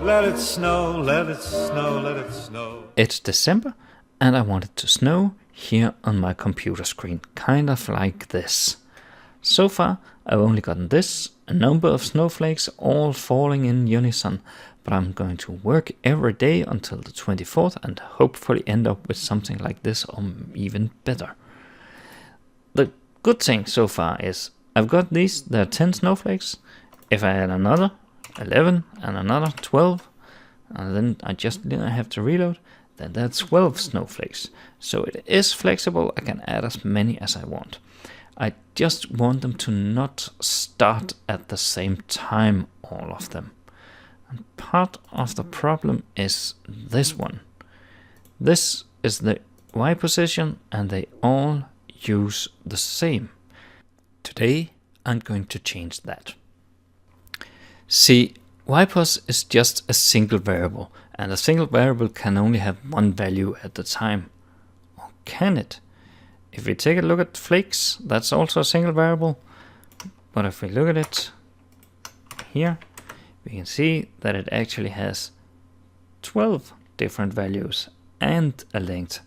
Let it snow, let it snow, let it snow. It's December and I want it to snow here on my computer screen, kind of like this. So far I've only gotten this, a number of snowflakes all falling in unison, but I'm going to work every day until the 24th and hopefully end up with something like this or even better. The good thing so far is I've got these, there are 10 snowflakes. If I add another 11 and another 12, and then I just have to reload, then that's 12 snowflakes. So it is flexible, I can add as many as I want. I just want them to not start at the same time, all of them. And part of the problem is this one. This is the Y position and they all use the same. Today I'm going to change that. See, ypos is just a single variable, and a single variable can only have one value at a time. Or can it? If we take a look at flakes, that's also a single variable. But if we look at it here, we can see that it actually has 12 different values and a length.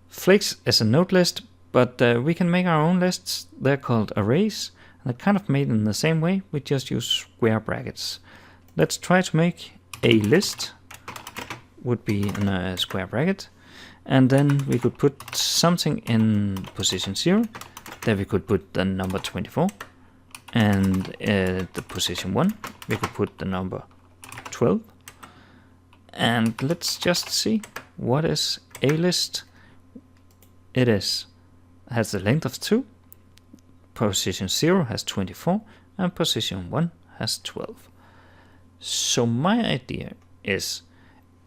Flakes is a node list, but we can make our own lists. They're called arrays. They're kind of made in the same way, we just use square brackets. Let's try to make a list, would be in a square bracket, and then we could put something in position 0, then we could put the number 24, and the position 1, we could put the number 12, and let's just see what is a list. It has the length of 2, position 0 has 24, and position 1 has 12. So my idea is,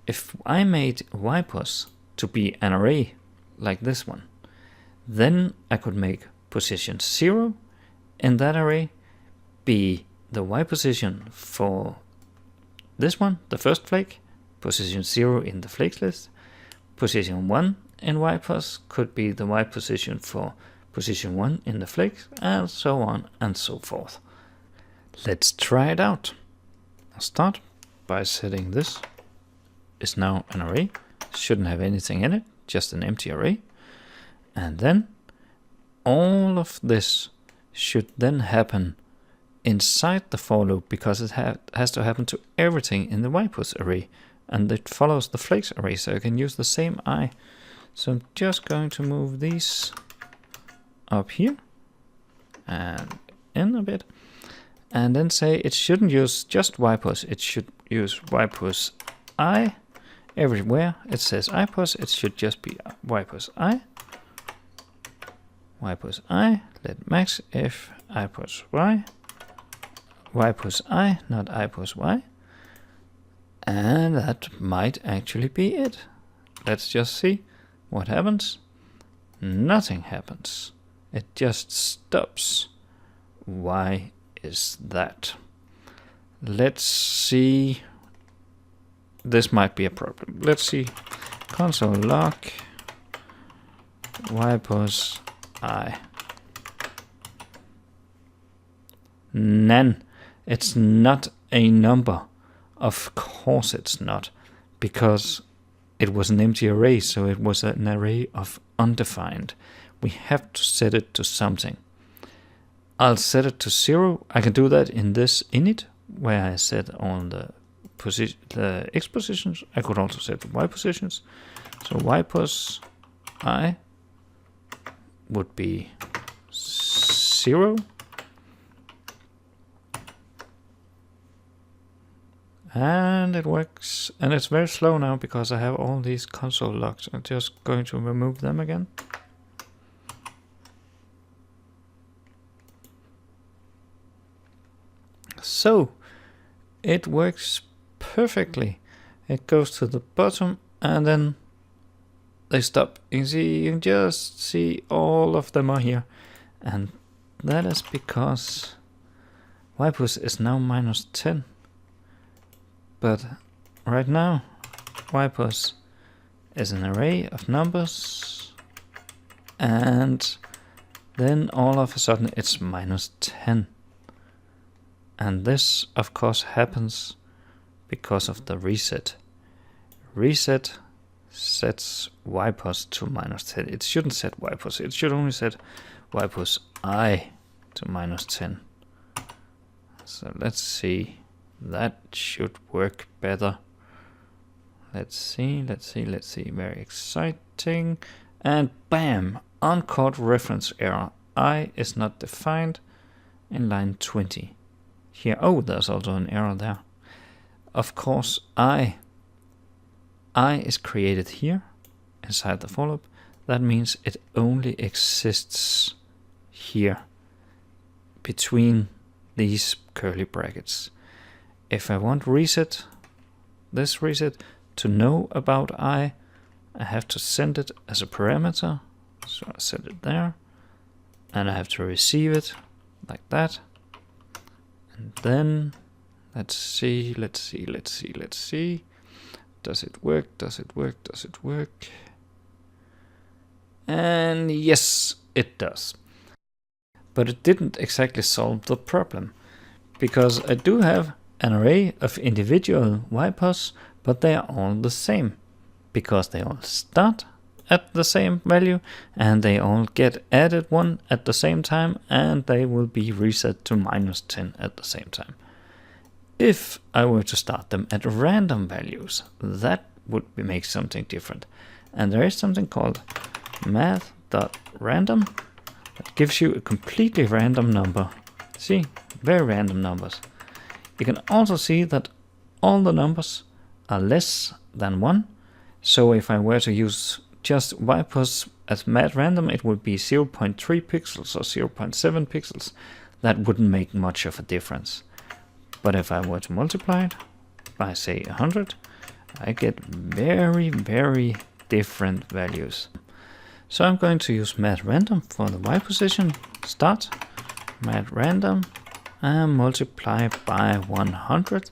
if I made ypos to be an array like this one, then I could make position 0 in that array be the Y position for this one, the first flake, position 0 in the flakes list, position 1 in ypos could be the Y position for position 1 in the flakes, and so on and so forth. Let's try it out. I'll start by setting this is now an array, shouldn't have anything in it, just an empty array. And then all of this should then happen inside the for loop, because it has to happen to everything in the ypos array, and it follows the flakes array, so I can use the same I. So I'm just going to move these up here and in a bit, and then say it shouldn't use just ypos, it should use ypos I. Everywhere it says ypos, it should just be ypos I. Ypos I, let max if ypos y, ypos I, not ypos y. And that might actually be it. Let's just see what happens. Nothing happens. It just stops. Why is that? Let's see. This might be a problem. Let's see. Console log ypos I. None. It's not a number. Of course it's not, because it was an empty array, so it was an array of undefined. We have to set it to something. I'll set it to 0. I can do that in this init, where I set on the x positions. I could also set the y positions. So ypos I would be 0. And it works, and it's very slow now because I have all these console logs. I'm just going to remove them again. So it works perfectly. It goes to the bottom and then they stop. You can just see all of them are here, and that is because ypos is now -10. But right now, ypos is an array of numbers, and then all of a sudden it's -10. And this, of course, happens because of the reset. Reset sets ypos to -10. It shouldn't set ypos, it should only set ypos I to -10. So let's see, that should work better. Let's see, very exciting. And bam, uncaught reference error. I is not defined in line 20. Here, oh, there's also an error there. Of course, I is created here inside the for loop. That means it only exists here between these curly brackets. If I want reset, this reset, to know about I have to send it as a parameter. So I set it there, and I have to receive it like that. And then let's see. Does it work? And yes, it does. But it didn't exactly solve the problem, because I do have an array of individual ypos, but they are all the same, because they all start at the same value, and they all get added 1 at the same time, and they will be reset to -10 at the same time. If I were to start them at random values, that would make something different. And there is something called math.random that gives you a completely random number. See, very random numbers. You can also see that all the numbers are less than 1. So if I were to use just ypos as math.random, it would be 0.3 pixels or 0.7 pixels. That wouldn't make much of a difference. But if I were to multiply it by, say, 100, I get very, very different values. So I'm going to use math.random for the y position. Start math.random and multiply by 100.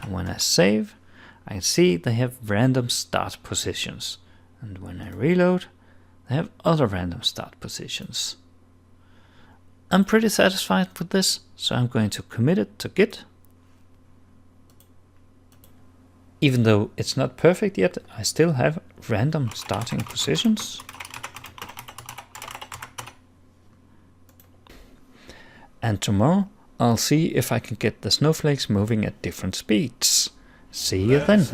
And when I save, I see they have random start positions. And when I reload, they have other random start positions. I'm pretty satisfied with this, so I'm going to commit it to Git. Even though it's not perfect yet, I still have random starting positions. And tomorrow I'll see if I can get the snowflakes moving at different speeds. See you then.